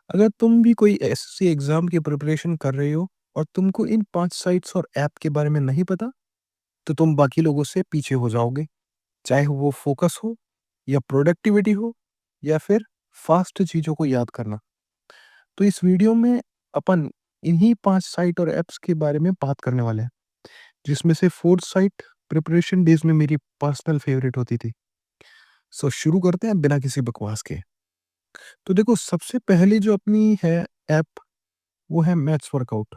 अगर तुम भी कोई ऐसी एग्ज़ाम की प्रिपरेशन कर रहे हो और तुमको इन 5 साइट्स और ऐप के बारे में नहीं पता, तो तुम बाकी लोगों से पीछे हो जाओगे। चाहे वो फ़ोकस हो या प्रोडक्टिविटी हो या फिर फ़ास्ट चीज़ों को याद करना। तो इस वीडियो में अपन इन्हीं 5 साइट और ऐप्स के बारे में बात करने वाले हैं, जिसमें से 4th साइट प्रिपरेशन डेज़ में मेरी पर्सनल फ़ेवरेट होती थी। सो शुरू करते हैं बिना किसी बकवास के। तो देखो, सबसे पहली जो अपनी है ऐप, वो है maths workout.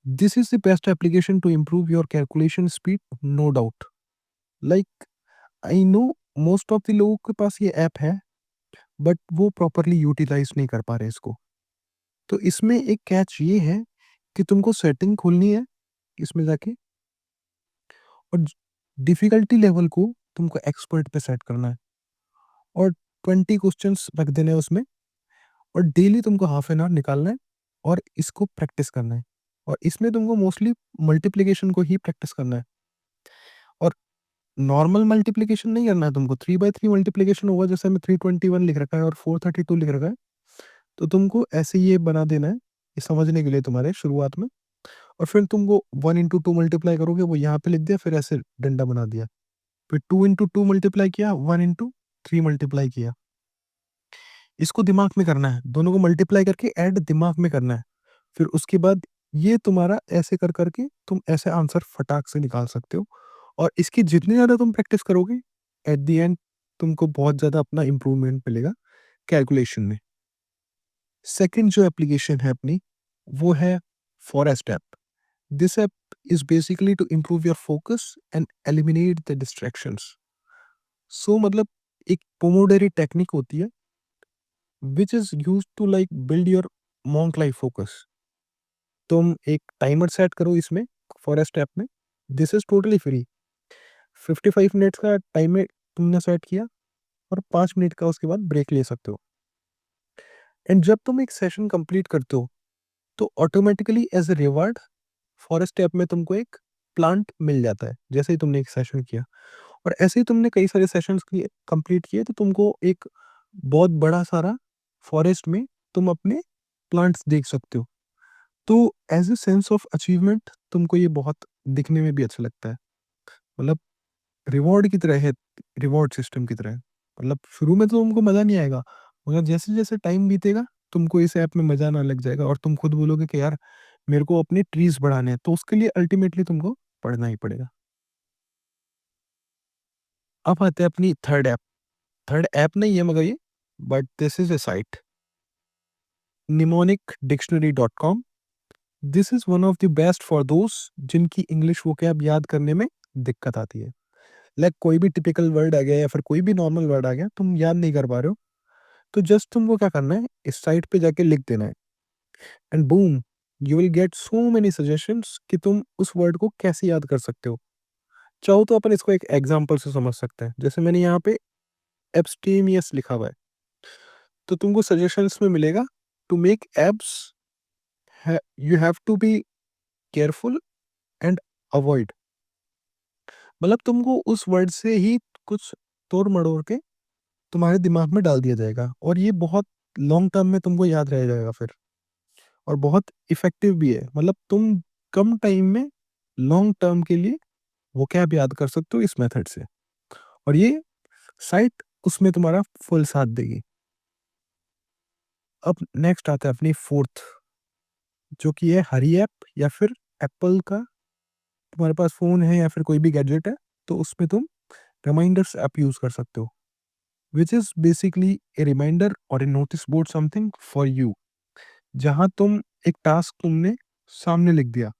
This is the best application to improve your calculation speed, no doubt. Like, I know most of the लोगों के पास ये ऐप है, बट वो प्रॉपरली यूटिलाइज नहीं कर पा रहे इसको। तो इसमें एक कैच ये है कि तुमको सेटिंग खोलनी है इसमें जाके, और डिफिकल्टी लेवल को तुमको एक्सपर्ट पे सेट करना है, और 20 क्वेश्चंस रख देने हैं उसमें, और डेली तुमको हाफ एन आवर निकालना है और इसको प्रैक्टिस करना है। और इसमें तुमको मोस्टली मल्टीप्लिकेशन को ही प्रैक्टिस करना है, और नॉर्मल मल्टीप्लिकेशन नहीं करना है तुमको। 3/3 मल्टीप्लिकेशन होगा, जैसे हमें 321 लिख रखा है और 432 लिख रखा है, तो तुमको ऐसे ये बना देना है, ये समझने के लिए तुम्हारे शुरुआत में। और फिर तुमको 1 इंटू 2 मल्टीप्लाई करोगे, वो यहाँ पे लिख दिया, फिर ऐसे डंडा बना दिया। फिर 2 इंटू 2 मल्टीप्लाई किया, 1 इंटू 3 मल्टीप्लाई किया। इसको दिमाग में करना है, दोनों को मल्टीप्लाई करके ऐड दिमाग में करना है। फिर उसके बाद ये तुम्हारा ऐसे कर करके तुम ऐसे आंसर फटाक से निकाल सकते हो। और इसकी जितनी ज़्यादा तुम प्रैक्टिस करोगे, एट द एंड तुमको बहुत ज़्यादा अपना इम्प्रूवमेंट मिलेगा कैलकुलेशन में। सेकंड जो एप्लीकेशन है अपनी, वो है forest app. This app is basically to improve your focus and eliminate the distractions. So मतलब एक पोमोडोरी टेक्निक होती है, which is use to like build your monk life focus. तुम एक टाइमर सेट करो इसमें, फॉरेस्ट ऐप में। This is totally free. 55 minutes का टाइमर तुमने सेट किया, और 5 मिनट का उसके बाद ब्रेक ले सकते हो। एंड जब तुम एक सेशन कंप्लीट करते हो, तो automatically as a reward forest app में तुमको एक प्लांट मिल जाता है, जैसे ही तुमने एक सेशन किया। और ऐसे ही तुमने कई सारे सेशंस किए, कंप्लीट किए, तो तुमको एक बहुत बड़ा सारा फॉरेस्ट में तुम अपने प्लांट्स देख सकते हो। तो as a sense of achievement तुमको ये बहुत दिखने में भी अच्छा लगता है। मतलब रिवॉर्ड की तरह है, रिवॉर्ड सिस्टम की तरह। मतलब शुरू में तो तुमको मज़ा नहीं आएगा, मगर जैसे-जैसे टाइम बीतेगा, तुमको इस ऐप में मज़ा आने लग जाएगा, और तुम खुद बोलोगे कि यार, मेरे को अपने ट्रीज़ बढ़ाने हैं, तो उसके लिए अल्टीमेटली तुमको पढ़ना ही पड़ेगा। अब आते हैं अपनी थर्ड ऐप। थर्ड ऐप नहीं है मगर ये, but this is a site, mnemonic-dictionary.com। This is one of the best for those जिनकी इंग्लिश वोकैब याद करने में दिक्कत आती है। लाइक कोई भी टिपिकल वर्ड आ गया या फिर कोई भी नॉर्मल वर्ड आ गया, तुम याद नहीं कर पा रहे हो, तो जस्ट तुमको क्या करना है, इस साइट पे जाके लिख देना है, and boom, you will get so many suggestions कि तुम उस वर्ड को कैसे याद कर सकते हो। चाहो तो अपन इसको एक एग्जांपल से समझ सकते हैं। जैसे मैंने यहाँ पे एब्स्टेमियस लिखा हुआ है, तो तुमको सजेशंस में मिलेगा, to make abs you have to be careful and avoid. मतलब तुमको उस वर्ड से ही कुछ तोड़ मड़ोड़ के तुम्हारे दिमाग में डाल दिया जाएगा, और ये बहुत लॉन्ग टर्म में तुमको याद रह जाएगा फिर, और बहुत इफ़ेक्टिव भी है। मतलब तुम कम टाइम में लॉन्ग टर्म के लिए वोकैब याद कर सकते हो इस मेथड से, और ये साइट उसमें तुम्हारा फुल साथ देगी। अब नेक्स्ट आता है अपनी फोर्थ, जो कि है हरी ऐप, या फिर एप्पल का तुम्हारे पास फ़ोन है या फिर कोई भी गैजेट है, तो उसमें तुम रिमाइंडर्स ऐप यूज़ कर सकते हो, which is basically a reminder और a notice board something for you, जहाँ तुम एक टास्क तुमने सामने लिख दिया,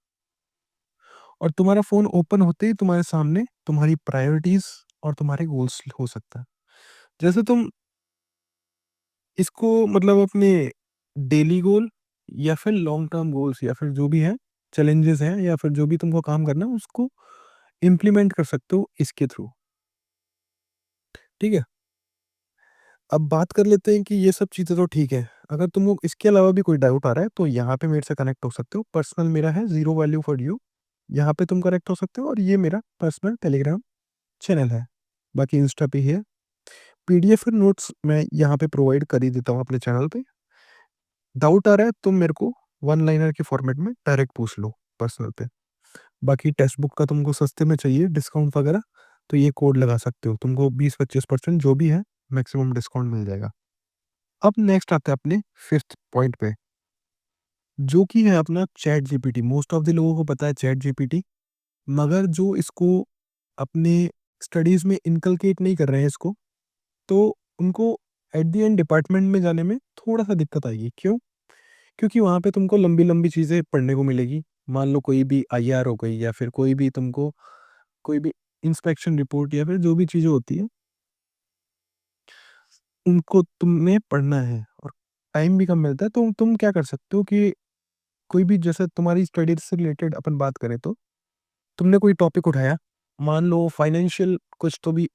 और तुम्हारा फ़ोन ओपन होते ही तुम्हारे सामने तुम्हारी प्रायोरिटीज़ और तुम्हारे गोल्स हो सकता है। जैसे तुम इसको मतलब अपने डेली गोल या फिर लॉन्ग टर्म गोल्स या फिर जो भी है, चैलेंजेस हैं या फिर जो भी तुमको काम करना है, उसको इम्प्लीमेंट कर सकते हो इसके थ्रू। ठीक है? अब बात कर लेते हैं कि ये सब चीज़ें तो ठीक है। अगर तुमको इसके अलावा भी कोई डाउट आ रहा है, तो यहाँ पे मेरे से कनेक्ट हो सकते हो। पर्सनल मेरा है ज़ीरो वैल्यू फॉर यू, यहाँ पे तुम कनेक्ट हो सकते हो, और ये मेरा पर्सनल टेलीग्राम चैनल है। बाकी इंस्टा पे ही है। पीडीएफ और नोट्स मैं यहाँ पे प्रोवाइड कर ही देता हूँ अपने चैनल पे। डाउट आ रहा है तुम मेरे को वन लाइनर के फॉर्मेट में डायरेक्ट पूछ लो पर्सनल पे। बाकी टेक्स्ट बुक का तुमको सस्ते में चाहिए डिस्काउंट वगैरह, तो ये कोड लगा सकते हो, तुमको 20-25% जो भी है मैक्सिमम डिस्काउंट मिल जाएगा। अब नेक्स्ट आते हैं अपने फिफ्थ पॉइंट पे, जो कि है अपना chat GPT. Most of the लोगों को पता है चैट जीपीटी, मगर जो इसको अपने स्टडीज़ में इनकलकेट नहीं कर रहे हैं इसको, तो उनको एट द एंड डिपार्टमेंट में जाने में थोड़ा-सा दिक्कत आएगी। क्यों? क्योंकि वहाँ पे तुमको लंबी-लंबी चीज़ें पढ़ने को मिलेगी। मान लो कोई भी आईआर हो गई या फिर कोई भी तुमको कोई भी इंस्पेक्शन रिपोर्ट या फिर जो भी चीज़ें होती हैं, उनको तुमने पढ़ना है और टाइम भी कम मिलता है, तो तुम क्या कर सकते हो कि कोई भी जैसे तुम्हारी स्टडीज़ से रिलेटेड अपन बात करें तो, तुमने कोई टॉपिक उठाया, मान लो फाइनेंशियल कुछ तो भी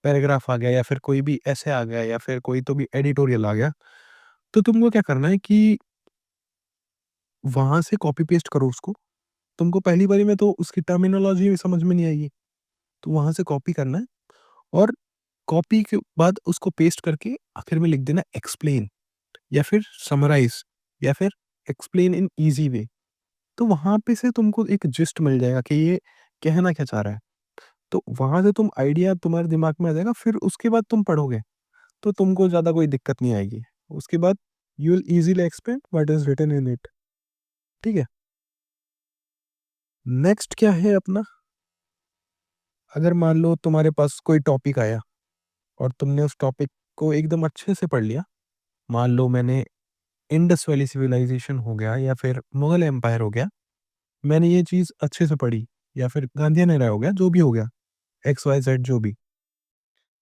पैराग्राफ आ गया या फिर कोई भी एसे आ गया या फिर कोई तो भी एडिटोरियल आ गया, तो तुमको क्या करना है कि वहाँ से कॉपी पेस्ट करो उसको। तुमको पहली बारी में तो उसकी टर्मिनोलॉजी समझ में नहीं आएगी, तो वहाँ से कॉपी करना है और कॉपी के बाद उसको पेस्ट करके आखिर में लिख देना एक्सप्लेन या फिर समराइज़ या फिर एक्सप्लेन इन ईज़ी वे। तो वहाँ पे से तुमको एक जिस्ट मिल जाएगा कि ये कहना क्या चाह रहा है। तो वहाँ से तुम आइडिया तुम्हारे दिमाग में आ जाएगा, फिर उसके बाद तुम पढ़ोगे, तो तुमको ज़्यादा कोई दिक्कत नहीं आएगी। उसके बाद you will easily explain what is written in it. ठीक है? नेक्स्ट क्या है अपना, अगर मान लो तुम्हारे पास कोई टॉपिक आया और तुमने उस टॉपिक को एकदम अच्छे से पढ़ लिया। मान लो मैंने इंडस वैली सिविलाइज़ेशन हो गया या फिर मुगल एम्पायर हो गया, मैंने ये चीज़ अच्छे से पढ़ी या फिर गांधीयन एरा हो गया, जो भी हो गया, एक्स, वाई, ज़ेड जो भी।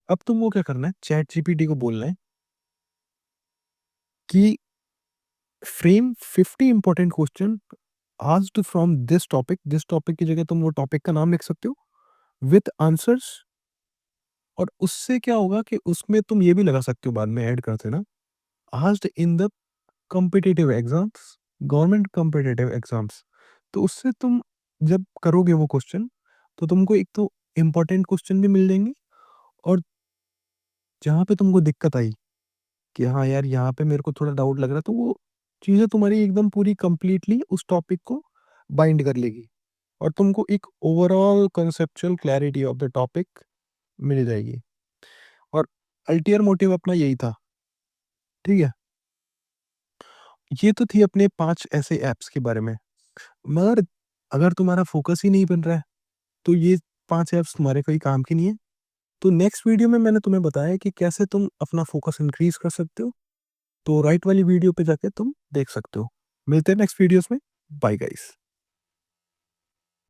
अब तुमको क्या करना है, चैट जीपीटी को बोलना है कि frame 50 important question asked from this topic की जगह तुम वो टॉपिक का नाम लिख सकते हो विथ आंसर्स। और उससे क्या होगा कि उसमें तुम ये भी लगा सकते हो बाद में ऐड करते ना, asked in the competitive exams, government competitive exams. तो उससे तुम जब करोगे वो क्वेश्चन, तो तुमको एक तो इम्पोर्टेंट क्वेश्चन भी मिल जाएंगे, और जहाँ पे तुमको दिक्कत आई कि हाँ यार यहाँ पे मेरे को थोड़ा डाउट लग रहा है, तो वो चीज़ें तुम्हारी एकदम पूरी कंप्लीटली उस टॉपिक को बाइंड कर लेगी और तुमको एक overall conceptual clarity of the topic मिल जाएगी। और अल्टीयर मोटिव अपना यही था। ठीक है? ये तो थी अपने 5 ऐसे ऐप्स के बारे में। मगर अगर तुम्हारा फ़ोकस ही नहीं बन रहा है, तो ये 5 ऐप्स तुम्हारे कोई काम की नहीं है। तो नेक्स्ट वीडियो में मैंने तुम्हें बताया कि कैसे तुम अपना फ़ोकस इंक्रीज़ कर सकते हो। तो राइट वाली वीडियो पे जाके तुम देख सकते हो। मिलते हैं नेक्स्ट वीडियोज़ में। Bye guys.